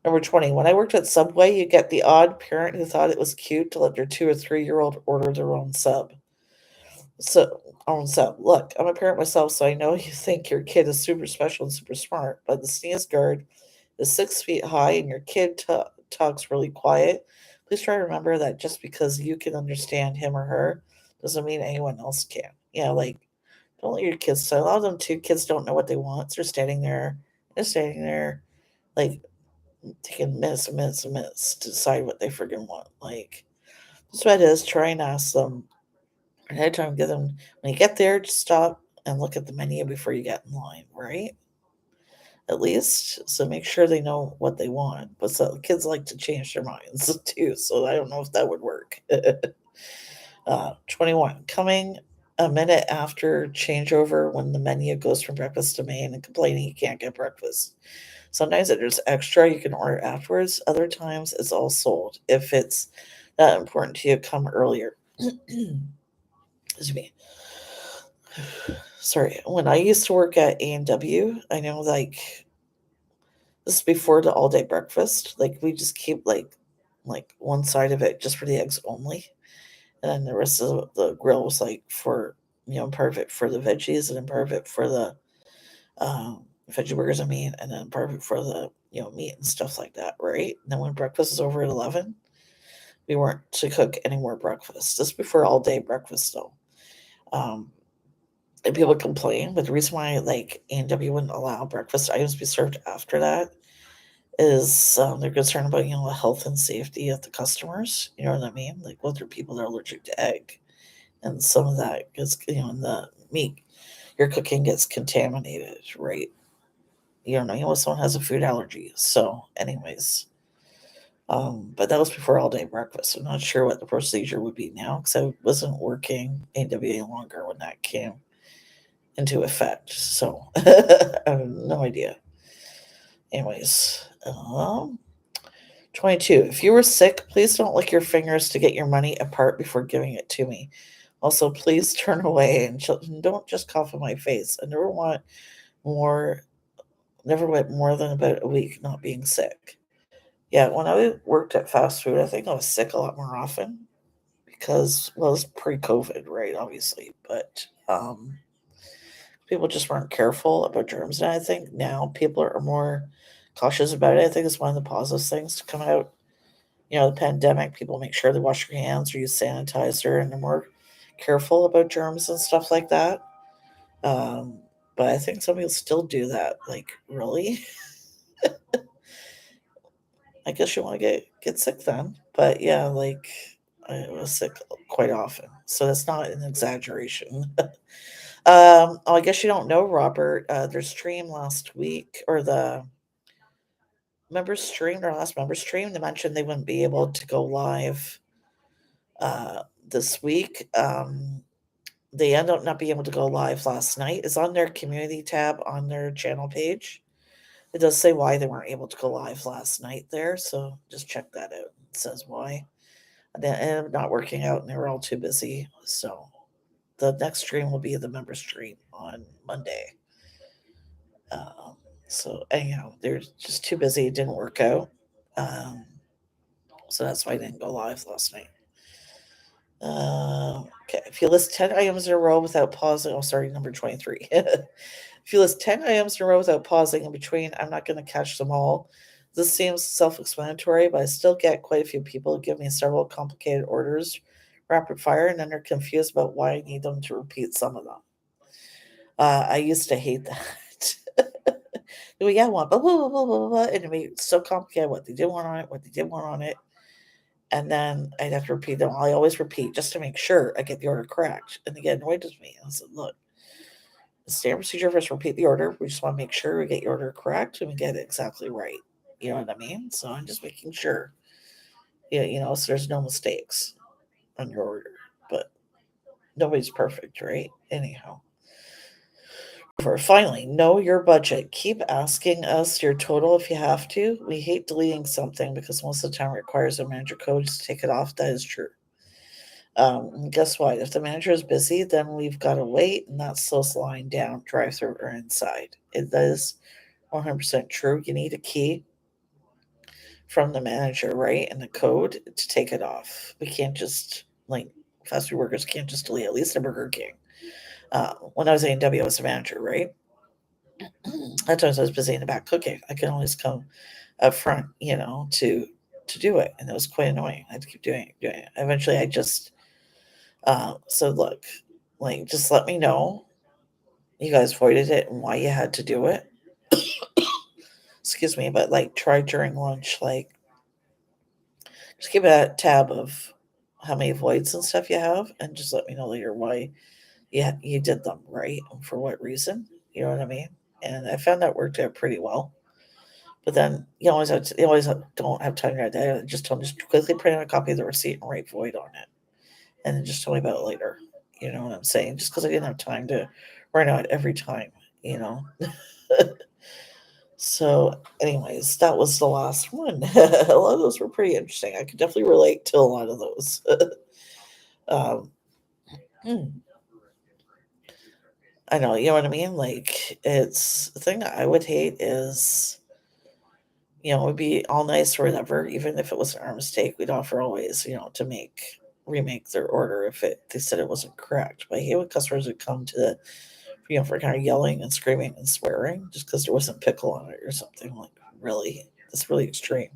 Number 20. When I worked at Subway, you get the odd parent who thought it was cute to let their 2 or 3 year old order their own sub. Look, I'm a parent myself, so I know you think your kid is super special and super smart, but the sneeze guard is 6 feet high and your kid talks really quiet. Please try to remember that just because you can understand him or her doesn't mean anyone else can. Yeah, like, don't let your kids talk. A lot of them, too, kids don't know what they want. So they're standing there, like, taking minutes and minutes and minutes to decide what they friggin' want. Like, that's what it is. Try and ask them ahead of time. Get them when you get there. Just stop and look at the menu before you get in line, right? At least, so make sure they know what they want. But so kids like to change their minds too. So I don't know if that would work. 21. Coming a minute after changeover when the menu goes from breakfast to main and complaining you can't get breakfast. Sometimes if there's extra, you can order afterwards. Other times, it's all sold. If it's that important to you, come earlier. Excuse me. Sorry. When I used to work at A&W, I know, like, This is before the all day breakfast. Like we just keep like one side of it just for the eggs only, and then the rest of the grill was like for part of it for the veggies, and then part of it for the veggie burgers. I mean, and then part of it for the meat and stuff like that, right? And then when breakfast is over at 11, we weren't to cook any more breakfast. This is before all day breakfast though. Um, and people complain, but the reason why like A&W wouldn't allow breakfast items to be served after that is they're concerned about the health and safety of the customers. You know what I mean? Like what are people that are allergic to egg, and some of that gets in the meat you're cooking gets contaminated, right? You don't know, someone has a food allergy. So, anyways, but that was before all day breakfast. I'm not sure what the procedure would be now because I wasn't working A&W any longer when that came into effect. So, I have no idea. Anyways, 22. If you were sick, please don't lick your fingers to get your money apart before giving it to me. Also, please turn away and don't just cough in my face. I more, never went more than about a week not being sick. Yeah, when I worked at fast food, I think I was sick a lot more often because, well, it was pre-COVID, right? Obviously, but people just weren't careful about germs, and I think now people are more cautious about it. I think it's one of the positive things to come out. The pandemic, people make sure they wash their hands or use sanitizer, and they're more careful about germs and stuff like that. Um, but I think some people still do that. Like, really? I guess you want to get sick then. But yeah, like I was sick quite often, so that's not an exaggeration. Oh, I guess you don't know, Robert. Their stream last week, or the members stream, their last member stream, they mentioned they wouldn't be able to go live this week. They ended up not being able to go live last night. It's on their community tab on their channel page. It does say why they weren't able to go live last night there, so just check that out. It says why. And it ended up not working out, and they were all too busy. So the next stream will be the member stream on Monday. Um, so anyhow, they're just too busy. It didn't work out. Um, so that's why I didn't go live last night. Okay, if you list 10 items in a row without pausing, oh, sorry, number 23. If you list 10 items in a row without pausing in between, I'm not going to catch them all. This seems self explanatory, but I still get quite a few people who give me several complicated orders rapid fire, and then they're confused about why I need them to repeat some of them. I used to hate that. Well, yeah, I want blah, blah, blah, blah, blah, blah, and it made it so complicated what they did want on it, what they did want on it. And then I'd have to repeat them. I always repeat just to make sure I get the order correct. And they get annoyed with me. I said, look, the standard procedure for us to repeat the order. We just want to make sure we get your order correct and we get it exactly right. You know what I mean? So I'm just making sure, so there's no mistakes on your order. But nobody's perfect, right? Anyhow. Finally, know your budget. Keep asking us your total if you have to. We hate deleting something because most of the time it requires a manager code to take it off. That is true. Guess what? If the manager is busy, then we've got to wait, and that slows the line down, drive through or inside. It is 100% true. You need a key from the manager, right? And the code to take it off. We can't just, like, fast food workers can't just delete, at least a Burger King. When I was A&W, I was the manager, right? At times I was busy in the back cooking. I could always come up front, to do it. And it was quite annoying. I had to keep doing it. Eventually I just so look, like, just let me know you guys avoided it and why you had to do it. Excuse me, but like try during lunch, like just keep a tab of how many voids and stuff you have, and just let me know later why you did them, right? And for what reason. You know what I mean? And I found that worked out pretty well. But then you always don't have time to write that. Just tell them, just quickly print out a copy of the receipt and write void on it, and then just tell me about it later. You know what I'm saying? Just because I didn't have time to write out every time, you know. So, anyways, that was the last one. A lot of those were pretty interesting. I could definitely relate to a lot of those. um, hmm. I know, you know what I mean? Like, it's the thing that I would hate is It'd be all nice or whatever. Even if it wasn't our mistake, we'd offer always, to remake their order if they said it wasn't correct. But I hate when customers would come to for kind of yelling and screaming and swearing just because there wasn't pickle on it or something. Like, really, that's really extreme.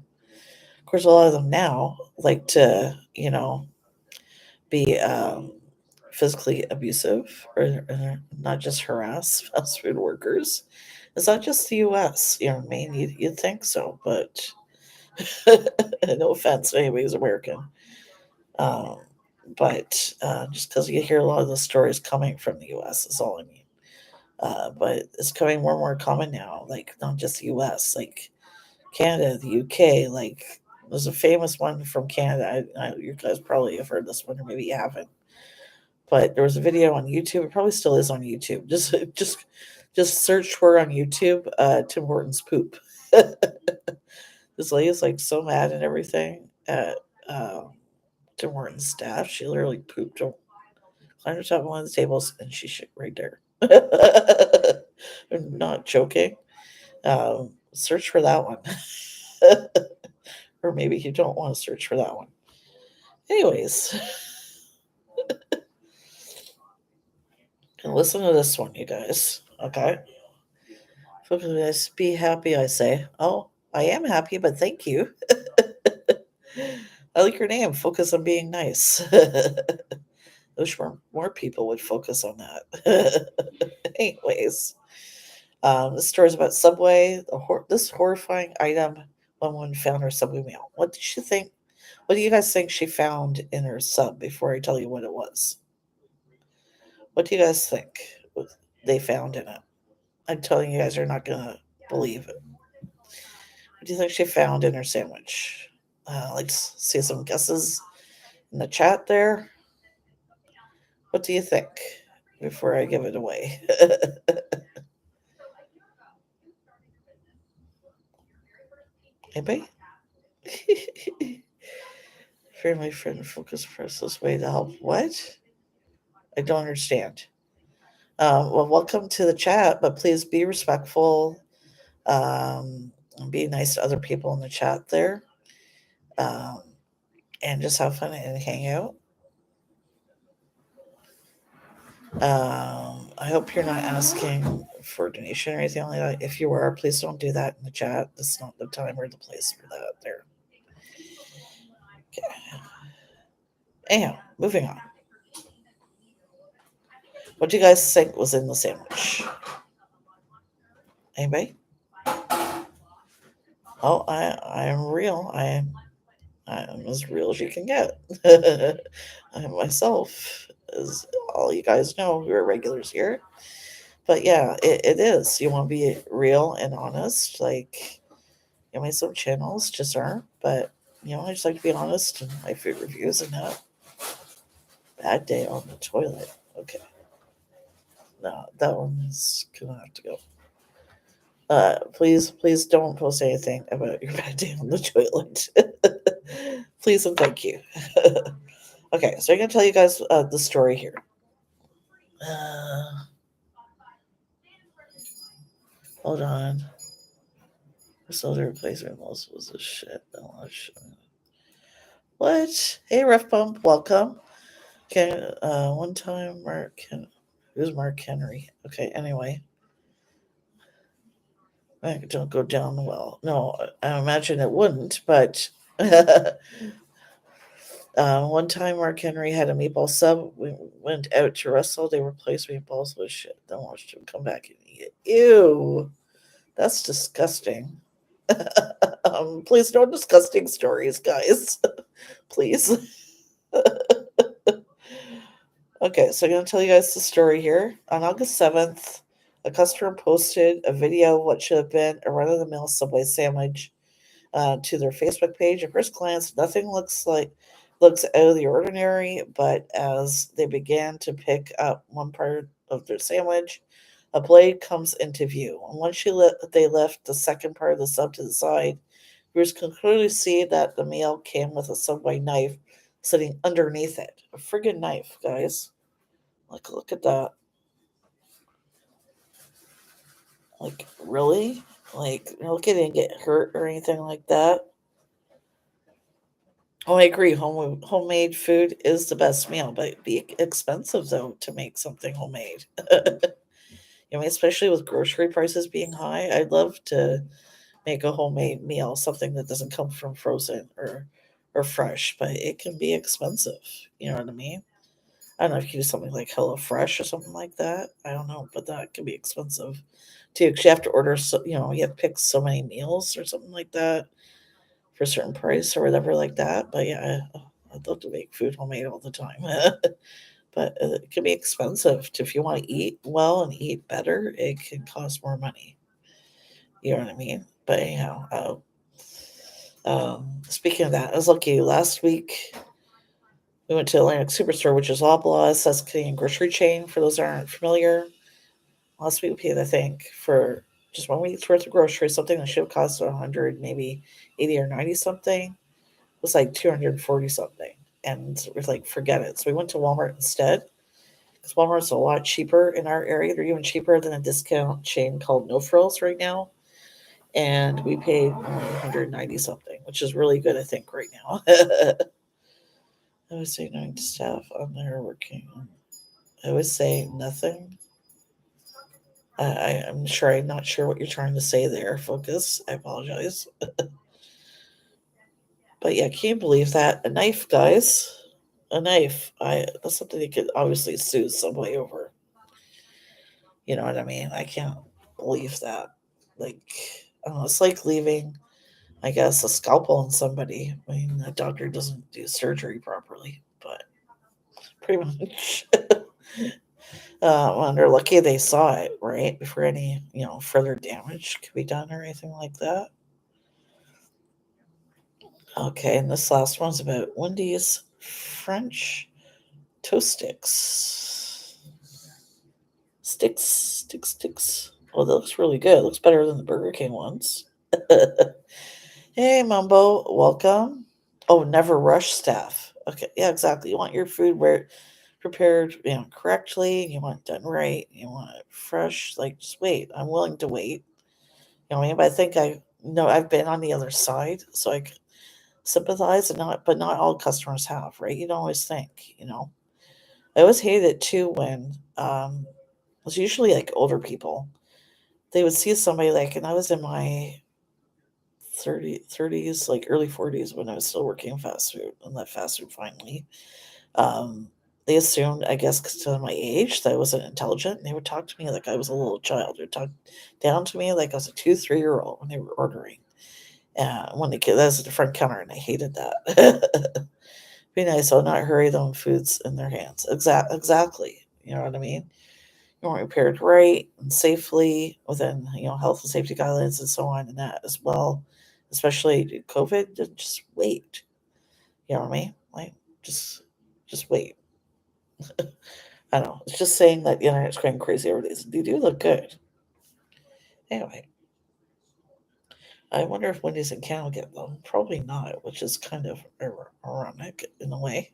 Of course, a lot of them now like to, be physically abusive or not just harass fast food workers. It's not just the U.S. You know what I mean? You'd think so, but no offense to anybody who's American. Um, but just because you hear a lot of the stories coming from the U.S. is all I mean. But it's coming more and more common now, like not just the US, like Canada, the UK. Like there's a famous one from Canada. You guys probably have heard this one, or maybe you haven't. But there was a video on YouTube. It probably still is on YouTube. Just search for on YouTube Tim Hortons poop. This lady is like so mad and everything at Tim Hortons staff. She literally pooped on climbed on top of one of the tables and she shit right there. I'm not joking. Search for that one. Or maybe you don't want to search for that one. Anyways, and listen to this one, you guys. Okay. Focus, be happy, I say. Oh, I am happy, but thank you. I like your name. Focus on being nice. Wish more people would focus on that. Anyways, this story is about Subway. This horrifying item one found her Subway meal. What did she think? What do you guys think she found in her sub before I tell you what it was? What do you guys think they found in it? I'm telling you guys, you're not going to believe it. What do you think she found in her sandwich? Let's see some guesses in the chat there. What do you think before I give it away? Anybody? Family friend focus press this way to help. What? I don't understand. Well, welcome to the chat, but please be respectful. And be nice to other people in the chat there. And just have fun and hang out. I hope you're not asking for a donation or anything like that. If you are, please don't do that in the chat. This is not the time or the place for that there. Okay. Anyhow, moving on. What do you guys think was in the sandwich? Anybody? Oh, I am real. I'm as real as you can get. I myself, as all you guys know who are regulars here. But yeah, it is. You want to be real and honest. Like, some channels just aren't. But, I just like to be honest in my food reviews and that. Bad day on the toilet. Okay. No, that one's going to have to go. Please don't post anything about your bad day on the toilet. Please and thank you. Okay, so I'm going to tell you guys the story here. Hold on. So the replacement most was a shit. What? Hey, Ref Bump, welcome. Okay, one time who's Mark Henry? Okay, anyway. I don't go down well. No, I imagine it wouldn't, but one time Mark Henry had a meatball sub. We went out to wrestle. They replaced meatballs with shit. Then watched him come back and eat it. Ew. That's disgusting. Please, no disgusting stories, guys. Please. Okay, so I'm going to tell you guys the story here. On August 7th, a customer posted a video of what should have been a run-of-the-mill Subway sandwich to their Facebook page. At first glance, nothing looks out of the ordinary, but as they began to pick up one part of their sandwich, a blade comes into view. And once they left the second part of the sub to the side, viewers can clearly see that the meal came with a Subway knife sitting underneath it. A friggin' knife, guys. Look at that. Like, really? Like, look, I didn't get hurt or anything like that. Oh, I agree. Homemade food is the best meal, but it'd be expensive though to make something homemade. Especially with grocery prices being high, I'd love to make a homemade meal, something that doesn't come from frozen or fresh, but it can be expensive. You know what I mean? I don't know if you use something like HelloFresh or something like that. I don't know, but that can be expensive too. Because you have to order, you have to pick so many meals or something like that for a certain price or whatever like that. But yeah, I'd love to make food homemade all the time. But it can be expensive. If you want to eat well and eat better, it can cost more money. You know what I mean? But anyhow, speaking of that, I was lucky last week. We went to Atlantic Superstore, which is Loblaws. That's a Canadian grocery chain. For those that aren't familiar, last week we paid, I think, for just 1 week's worth of groceries, something that should have cost 100, maybe 80 or 90 something. It was like 240 something. And we're like, forget it. So we went to Walmart instead. Because Walmart's a lot cheaper in our area. They're even cheaper than a discount chain called No Frills right now. And we paid only 190 something, which is really good, I think, right now. I would say 9 staff on there working. I would say nothing. I'm sure I'm not sure what you're trying to say there, Focus. I apologize. But yeah, can you believe that? A knife, guys. A knife. That's something you could obviously sue somebody over. You know what I mean? I can't believe that. Like, I don't know, it's like leaving, I guess, a scalpel on somebody. I mean, the doctor doesn't do surgery properly, but pretty much. When they're lucky they saw it, right? Before any, further damage could be done or anything like that. Okay, and this last one's about Wendy's French toast sticks. Sticks. Oh, that looks really good. It looks better than the Burger King ones. Hey, Mumbo, welcome. Oh, never rush staff. Okay, yeah, exactly. You want your food where prepared, correctly. You want it done right. You want it fresh. Like, just wait. I'm willing to wait. You know what I mean? But I think I've been on the other side, so I sympathize, and but not all customers have, right? You don't always think. I always hated it too when it was usually like older people. They would see somebody and I was in my 30s, like early 40s when I was still working fast food and left fast food finally. Um, they assumed, I guess, because of my age, that I wasn't intelligent. And they would talk to me like I was a little child. They would talk down to me like I was a 2, 3-year-old when they were ordering. When they that was at the front counter, and I hated that. Be nice. I'll not hurry them foods in their hands. Exactly. You know what I mean? You want prepared right and safely within health and safety guidelines and so on, and that as well. Especially COVID, just wait. You know what I mean? Like just wait. I don't know. It's just saying that the internet's going crazy over these. They do look good. Anyway, I wonder if Wendy's in Canada get them. Probably not, which is kind of ironic in a way.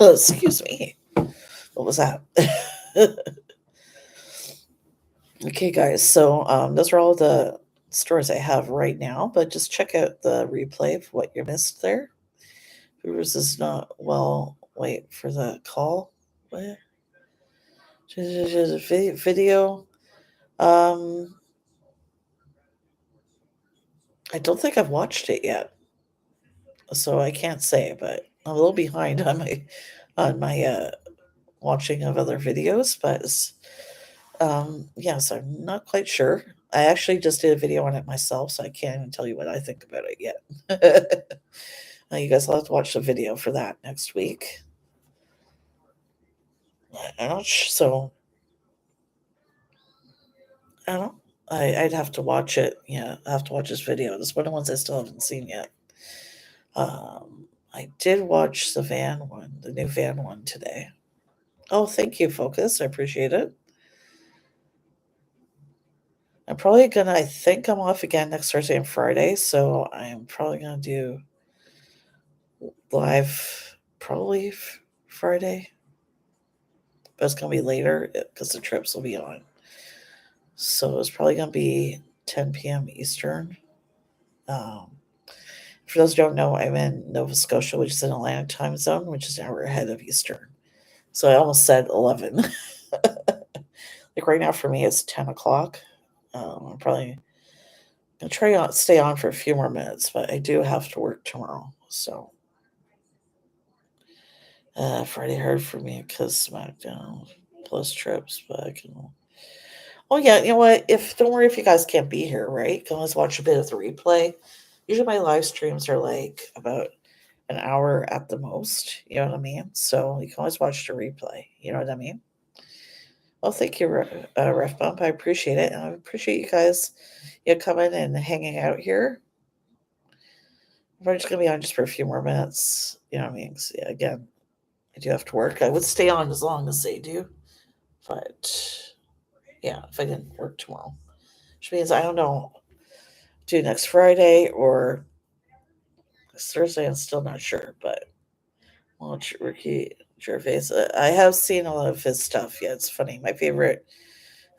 Excuse me. What was that? Okay, guys. So those are all the stores I have right now, but just check out the replay of what you missed there. Whoever's is not well. Wait for the call. What? Video. Um, I don't think I've watched it yet, so I can't say. But I'm a little behind on my watching of other videos. But yes, I'm not quite sure. I actually just did a video on it myself, so I can't even tell you what I think about it yet. You guys will have to watch the video for that next week. I'm not so I don't know. I'd have to watch it. Yeah, I have to watch this video. This is one of the ones I still haven't seen yet. I did watch the van one, the new van one today. Oh, thank you, Focus. I appreciate it. I think I'm off again next Thursday and Friday, so I'm probably gonna do live probably Friday, but it's gonna be later because the trips will be on. So it's probably gonna be 10 p.m. Eastern. For those who don't know, I'm in Nova Scotia, which is an Atlantic time zone, which is an hour ahead of Eastern. So I almost said 11. Like right now for me, it's 10 o'clock. I'm probably going to try to stay on for a few more minutes, but I do have to work tomorrow. So Friday hard for me because SmackDown plus trips, but I can. Oh yeah, you know what? If don't worry if you guys can't be here, right? You can always watch a bit of the replay. Usually my live streams are like about an hour at the most. You know what I mean? So you can always watch the replay. You know what I mean? Well, thank you, Ref Bump. I appreciate it, and I appreciate you guys, coming and hanging out here. We're just gonna be on just for a few more minutes. You know what I mean? 'Cause, yeah, again, I do have to work. I would stay on as long as they do, but yeah, if I didn't work tomorrow, which means I don't know, do next Friday or next Thursday. I'm still not sure, but watch Ricky Gervais. I have seen a lot of his stuff. Yeah, it's funny. My favorite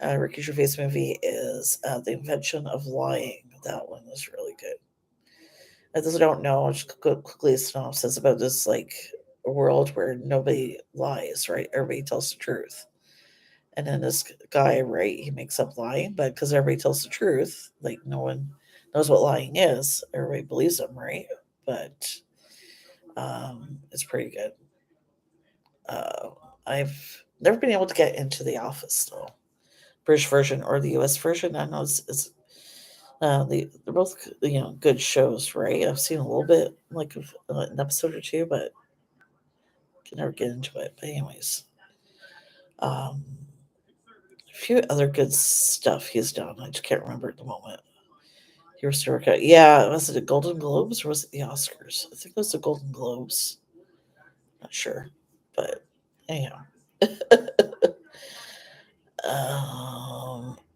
Ricky Gervais movie is The Invention of Lying. That one is really good. I just don't know. I'll just go quickly a synopsis about this like a world where nobody lies, right? Everybody tells the truth. And then this guy, right, he makes up lying, but because everybody tells the truth, like no one knows what lying is. Everybody believes him, right? But it's pretty good. Uh, I've never been able to get into The Office though, British version or the U.S. version. I know it's they're both good shows, right? I've seen a little bit, like of an episode or two, but can never get into it. But anyways, um, a few other good stuff he's done. I just can't remember at the moment. He was Erica. Yeah, was it the Golden Globes or was it the Oscars? I think it was the Golden Globes. Not sure, but anyhow.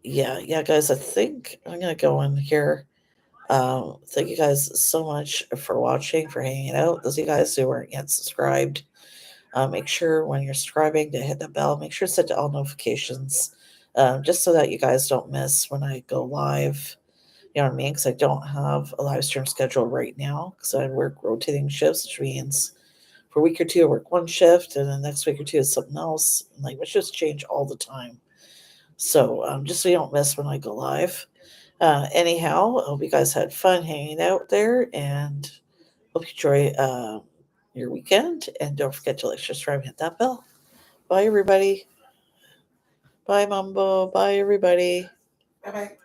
Yeah, guys. I think I'm gonna go in here. Thank you guys so much for watching, for hanging out. Those of you guys who aren't yet subscribed, make sure when you're subscribing to hit the bell. Make sure to set to all notifications, just so that you guys don't miss when I go live. You know what I mean? Because I don't have a live stream schedule right now because I work rotating shifts, which means for a week or two I work one shift, and then next week or two is something else. And like my shifts change all the time. So just so you don't miss when I go live. Anyhow, I hope you guys had fun hanging out there and hope you enjoy your weekend. And don't forget to like, subscribe, and hit that bell. Bye, everybody. Bye, Mumbo. Bye, everybody. Bye bye.